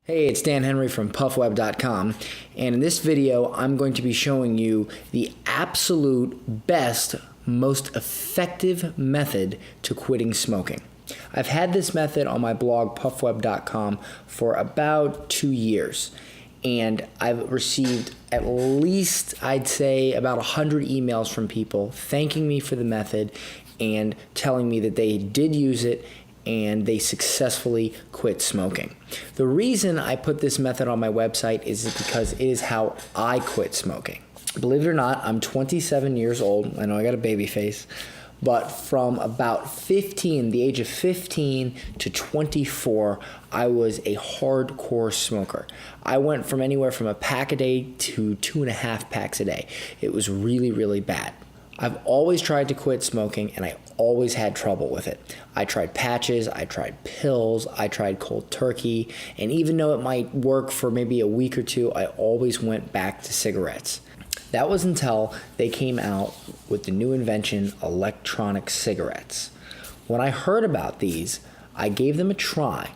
Hey, it's Dan Henry from puffweb.com, and in this video I'm going to be showing you the absolute best, most effective method to quitting smoking. I've had this method on my blog puffweb.com for about 2 years, and I've received at least, I'd say, about 100 emails from people thanking me for the method and telling me that they did use it and they successfully quit smoking. The reason I put this method on my website is because it is how I quit smoking. Believe it or not, I'm 27 years old. I know I got a baby face, but from about the age of 15 to 24, I was a hardcore smoker. I went from anywhere from a pack a day to 2.5 packs a day. It was really, really bad. I've always tried to quit smoking, and I always had trouble with it. I tried patches, I tried pills, I tried cold turkey, and even though it might work for maybe a week or two, I always went back to cigarettes. That was until they came out with the new invention, electronic cigarettes. When I heard about these, I gave them a try.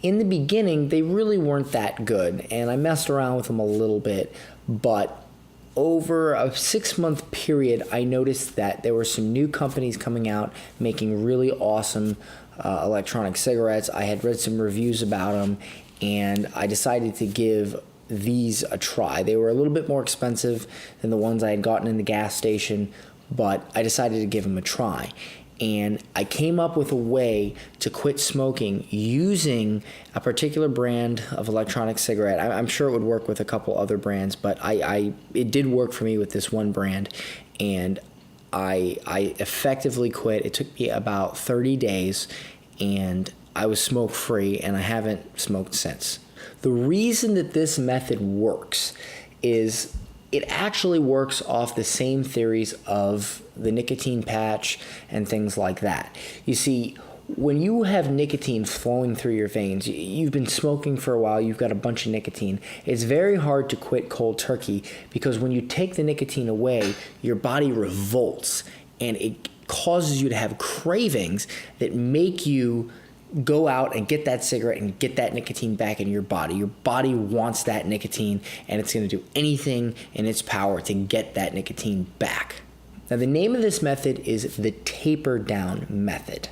In the beginning, they really weren't that good, and I messed around with them a little bit, but over a 6-month period, I noticed that there were some new companies coming out making really awesome electronic cigarettes. I had read some reviews about them, and I decided to give these a try. They were a little bit more expensive than the ones I had gotten in the gas station, but I decided to give them a try. And I came up with a way to quit smoking using a particular brand of electronic cigarette. I'm sure it would work with a couple other brands, but it did work for me with this one brand, and I effectively quit. It took me about 30 days, and I was smoke-free, and I haven't smoked since. The reason that this method works is it actually works off the same theories of the nicotine patch and things like that. You see, when you have nicotine flowing through your veins, you've been smoking for a while, you've got a bunch of nicotine, it's very hard to quit cold turkey because when you take the nicotine away, your body revolts and it causes you to have cravings that make you go out and get that cigarette and get that nicotine back in your body. Your body wants that nicotine, and it's going to do anything in its power to get that nicotine back. Now, the name of this method is the taper down method.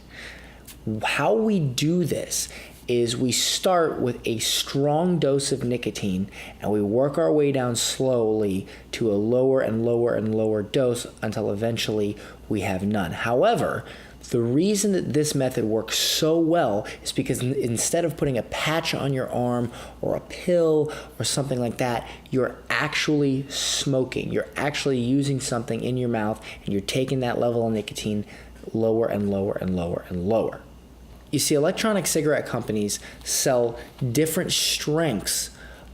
How we do this is we start with a strong dose of nicotine, and we work our way down slowly to a lower and lower and lower dose until eventually we have none. However, the reason that this method works so well is because instead of putting a patch on your arm or a pill or something like that, you're actually smoking. You're actually using something in your mouth, and you're taking that level of nicotine lower and lower and lower and lower. You see, electronic cigarette companies sell different strengths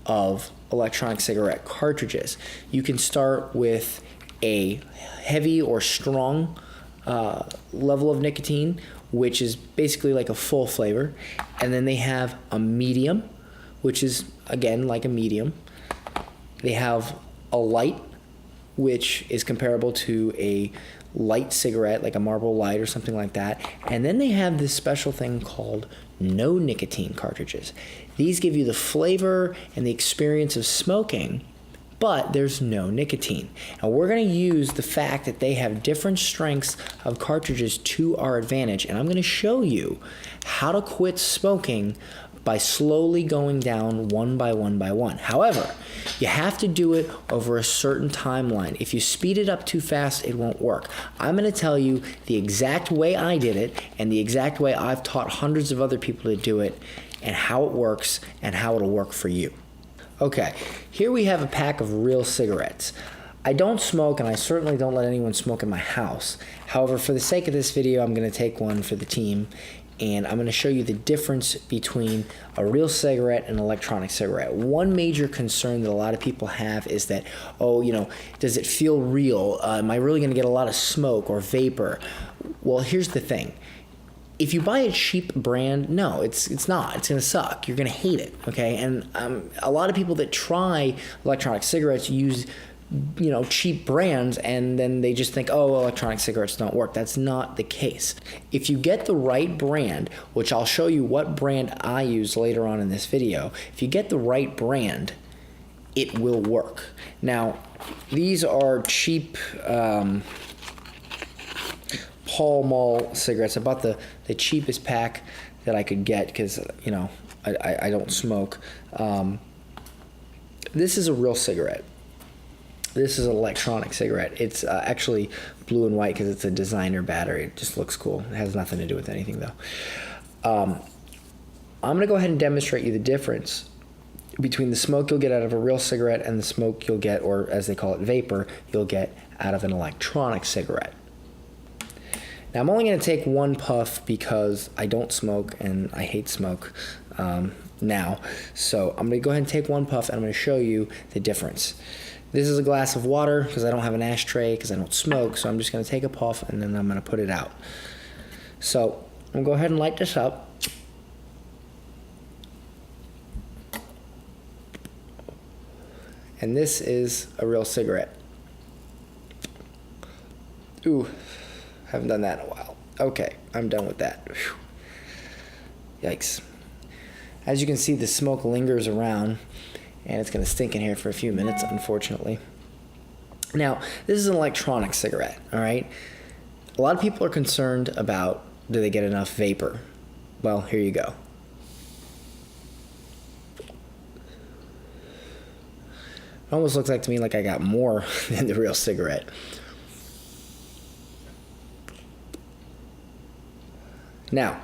of electronic cigarette cartridges. You can start with a heavy or strong level of nicotine, which is basically like a full flavor, and then they have a medium, which is again like a medium. They have a light, which is comparable to a light cigarette, like a Marlboro Light or something like that, and then they have this special thing called no nicotine cartridges. These give you the flavor and the experience of smoking, but there's no nicotine. And we're going to use the fact that they have different strengths of cartridges to our advantage, and I'm going to show you how to quit smoking by slowly going down one by one by one. However, you have to do it over a certain timeline. If you speed it up too fast, it won't work. I'm going to tell you the exact way I did it and the exact way I've taught hundreds of other people to do it, and how it works and how it'll work for you. Okay, here we have a pack of real cigarettes. I don't smoke, and I certainly don't let anyone smoke in my house. However, for the sake of this video, I'm going to take one for the team, and I'm going to show you the difference between a real cigarette and an electronic cigarette. One major concern that a lot of people have is that, does it feel real? Am I really going to get a lot of smoke or vapor? Well, here's the thing. If you buy a cheap brand, no, it's not. It's going to suck. You're going to hate it, okay? And a lot of people that try electronic cigarettes use cheap brands, and then they just think, oh, electronic cigarettes don't work. That's not the case. If you get the right brand, which I'll show you what brand I use later on in this video, if you get the right brand, it will work. Now, these are cheap Pall Mall cigarettes. I bought the cheapest pack that I could get because, I don't smoke. This is a real cigarette. This is an electronic cigarette. It's actually blue and white because it's a designer battery. It just looks cool. It has nothing to do with anything, though. I'm going to go ahead and demonstrate you the difference between the smoke you'll get out of a real cigarette and the smoke you'll get, or as they call it, vapor, you'll get out of an electronic cigarette. Now, I'm only going to take one puff because I don't smoke and I hate smoke now. So I'm going to go ahead and take one puff and I'm going to show you the difference. This is a glass of water because I don't have an ashtray because I don't smoke. So I'm just going to take a puff and then I'm going to put it out. So I'm going to go ahead and light this up. And this is a real cigarette. Ooh, haven't done that in a while. Okay, I'm done with that. Whew. Yikes. As you can see, the smoke lingers around, and it's going to stink in here for a few minutes, unfortunately. Now, this is an electronic cigarette, all right? A lot of people are concerned about, do they get enough vapor? Well, here you go. It almost looks like to me like I got more than the real cigarette. Now,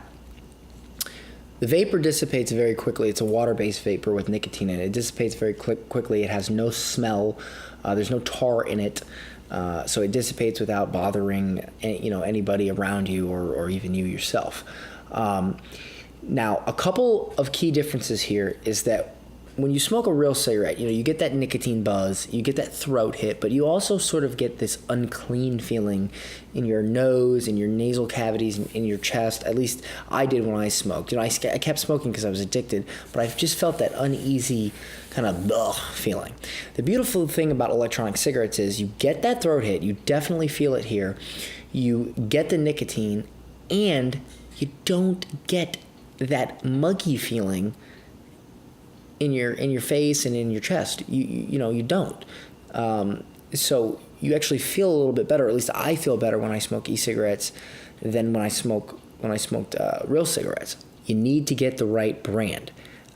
the vapor dissipates very quickly. It's a water-based vapor with nicotine in it. It dissipates very quickly. It has no smell. There's no tar in it. So it dissipates without bothering anybody around you or even you yourself. Now, a couple of key differences here is that when you smoke a real cigarette, you get that nicotine buzz, you get that throat hit, but you also sort of get this unclean feeling in your nose, in your nasal cavities, in your chest. At least I did when I smoked. I kept smoking because I was addicted, but I just felt that uneasy kind of feeling. The beautiful thing about electronic cigarettes is you get that throat hit, you definitely feel it here, you get the nicotine, and you don't get that muggy feeling in your face and in your chest. You don't. So you actually feel a little bit better. At least I feel better when I smoke e-cigarettes than when I smoked real cigarettes. You need to get the right brand.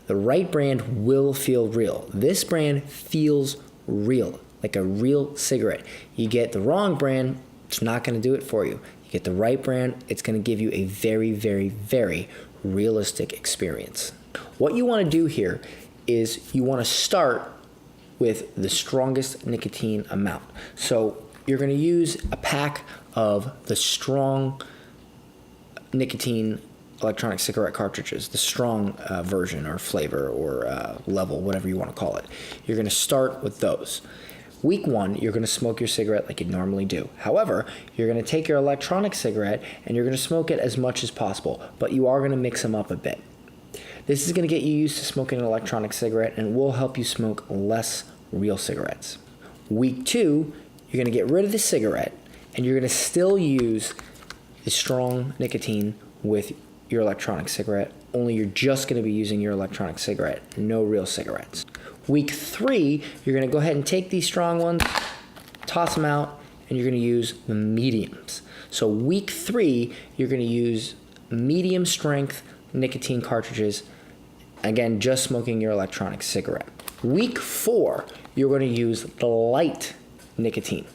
The right brand will feel real. This brand feels real, like a real cigarette. You get the wrong brand, it's not going to do it for you. You get the right brand, it's going to give you a very, very, very realistic experience. What you want to do here is you want to start with the strongest nicotine amount. So you're going to use a pack of the strong nicotine electronic cigarette cartridges, the strong version or flavor or level, whatever you want to call it. You're going to start with those. Week 1, you're going to smoke your cigarette like you normally do. However, you're going to take your electronic cigarette and you're going to smoke it as much as possible, but you are going to mix them up a bit. This is going to get you used to smoking an electronic cigarette and will help you smoke less real cigarettes. Week 2, you're going to get rid of the cigarette and you're going to still use the strong nicotine with your electronic cigarette, only you're just going to be using your electronic cigarette, no real cigarettes. Week 3, you're going to go ahead and take these strong ones, toss them out, and you're going to use the mediums. So week 3, you're going to use medium strength nicotine cartridges, again, just smoking your electronic cigarette. Week 4, you're going to use the light nicotine.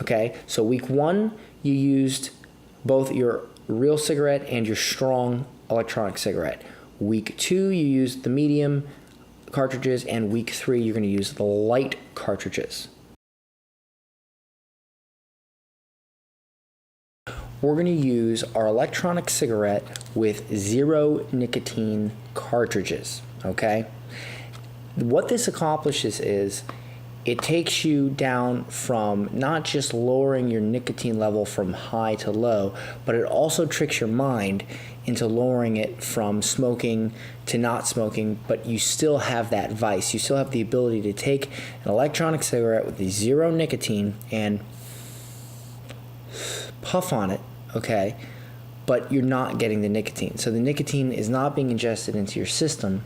Okay, so week 1, you used both your real cigarette and your strong electronic cigarette. Week 2, you used the medium cartridges, and week 3, you're going to use the light cartridges. We're going to use our electronic cigarette with 0 nicotine cartridges, okay? What this accomplishes is it takes you down from not just lowering your nicotine level from high to low, but it also tricks your mind into lowering it from smoking to not smoking, but you still have that vice. You still have the ability to take an electronic cigarette with the zero nicotine and puff on it, okay? But you're not getting the nicotine. So the nicotine is not being ingested into your system.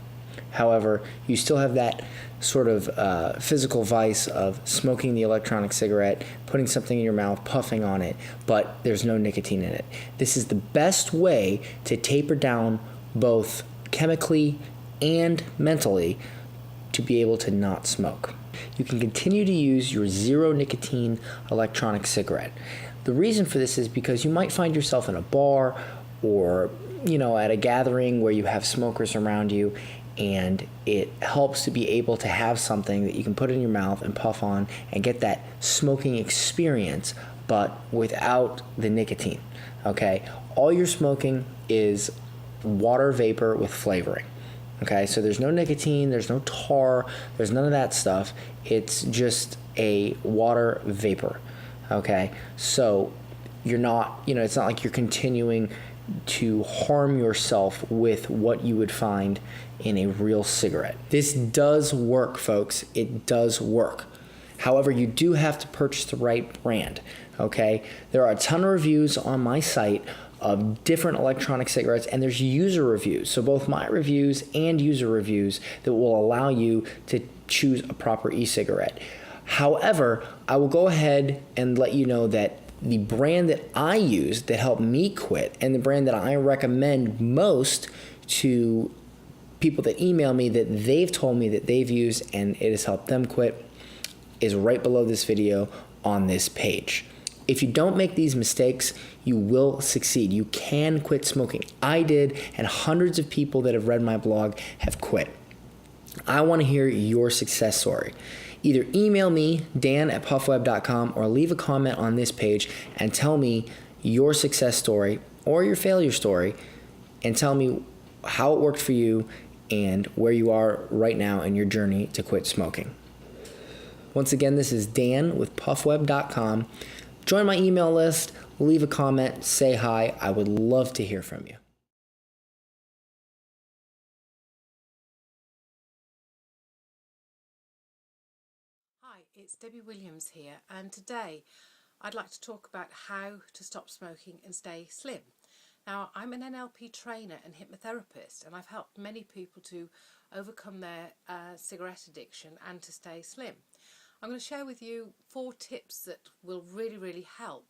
However, you still have that sort of physical vice of smoking the electronic cigarette, putting something in your mouth, puffing on it, but there's no nicotine in it. This is the best way to taper down both chemically and mentally to be able to not smoke. You can continue to use your zero nicotine electronic cigarette. The reason for this is because you might find yourself in a bar or, at a gathering where you have smokers around you, and it helps to be able to have something that you can put in your mouth and puff on and get that smoking experience, but without the nicotine, okay? All you're smoking is water vapor with flavoring, okay? So there's no nicotine, there's no tar, there's none of that stuff. It's just a water vapor, okay? So you're not, it's not like you're continuing to harm yourself with what you would find in a real cigarette. This does work, folks. It does work. However, you do have to purchase the right brand, okay? There are a ton of reviews on my site of different electronic cigarettes, and there's user reviews. So both my reviews and user reviews that will allow you to choose a proper e-cigarette. However, I will go ahead and let you know that the brand that I use that helped me quit, and the brand that I recommend most to people that email me that they've told me that they've used and it has helped them quit, is right below this video on this page. If you don't make these mistakes, you will succeed. You can quit smoking. I did, and hundreds of people that have read my blog have quit. I want to hear your success story. Either email me, dan@puffweb.com, or leave a comment on this page and tell me your success story or your failure story, and tell me how it worked for you and where you are right now in your journey to quit smoking. Once again, this is Dan with puffweb.com. Join my email list, leave a comment, say hi. I would love to hear from you. Hi, it's Debby Williams here, and today I'd like to talk about how to stop smoking and stay slim. Now, I'm an NLP trainer and hypnotherapist, and I've helped many people to overcome their cigarette addiction and to stay slim. I'm going to share with you 4 tips that will really help.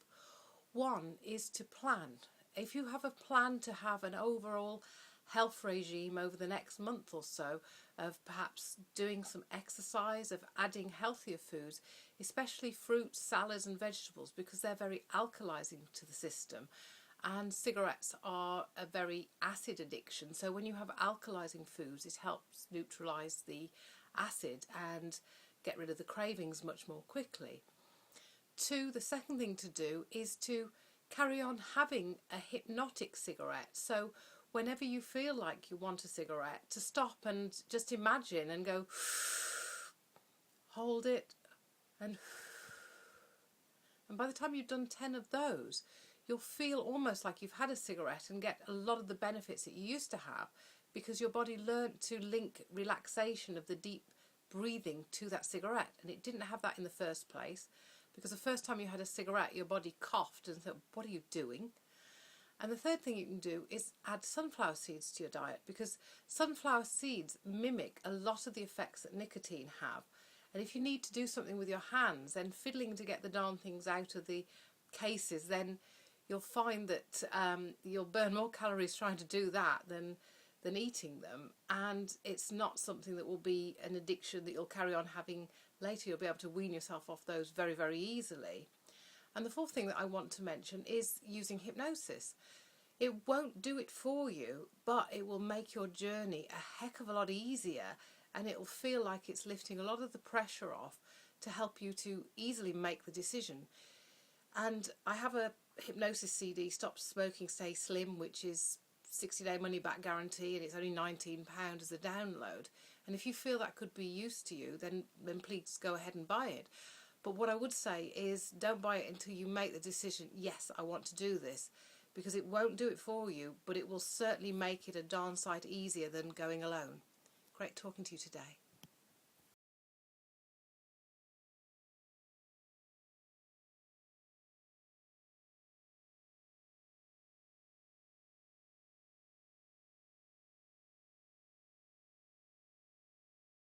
One is to plan. If you have a plan to have an overall health regime over the next month or so, of perhaps doing some exercise, of adding healthier foods, especially fruits, salads and vegetables, because they're very alkalizing to the system, and cigarettes are a very acid addiction. So when you have alkalizing foods, it helps neutralize the acid and get rid of the cravings much more quickly. 2, the second thing to do is to carry on having a hypnotic cigarette. So whenever you feel like you want a cigarette, to stop and just imagine and go, hold it, and by the time you've done 10 of those, you'll feel almost like you've had a cigarette and get a lot of the benefits that you used to have, because your body learned to link relaxation of the deep breathing to that cigarette, and it didn't have that in the first place, because the first time you had a cigarette your body coughed and thought, what are you doing? And the third thing you can do is add sunflower seeds to your diet, because sunflower seeds mimic a lot of the effects that nicotine have. And if you need to do something with your hands, then fiddling to get the darn things out of the cases, then you'll find that you'll burn more calories trying to do that than eating them, and it's not something that will be an addiction that you'll carry on having later. You'll be able to wean yourself off those very easily. And the fourth thing that I want to mention is using hypnosis. It won't do it for you, but it will make your journey a heck of a lot easier, and it will feel like it's lifting a lot of the pressure off to help you to easily make the decision. And I have a hypnosis CD, Stop Smoking, Stay Slim, which is 60-day money back guarantee, and it's only £19 as a download, And if you feel that could be use to you, then please go ahead and buy it. But what I would say is don't buy it until you make the decision, yes, I want to do this, because it won't do it for you, but it will certainly make it a darn sight easier than going alone. Great talking to you today.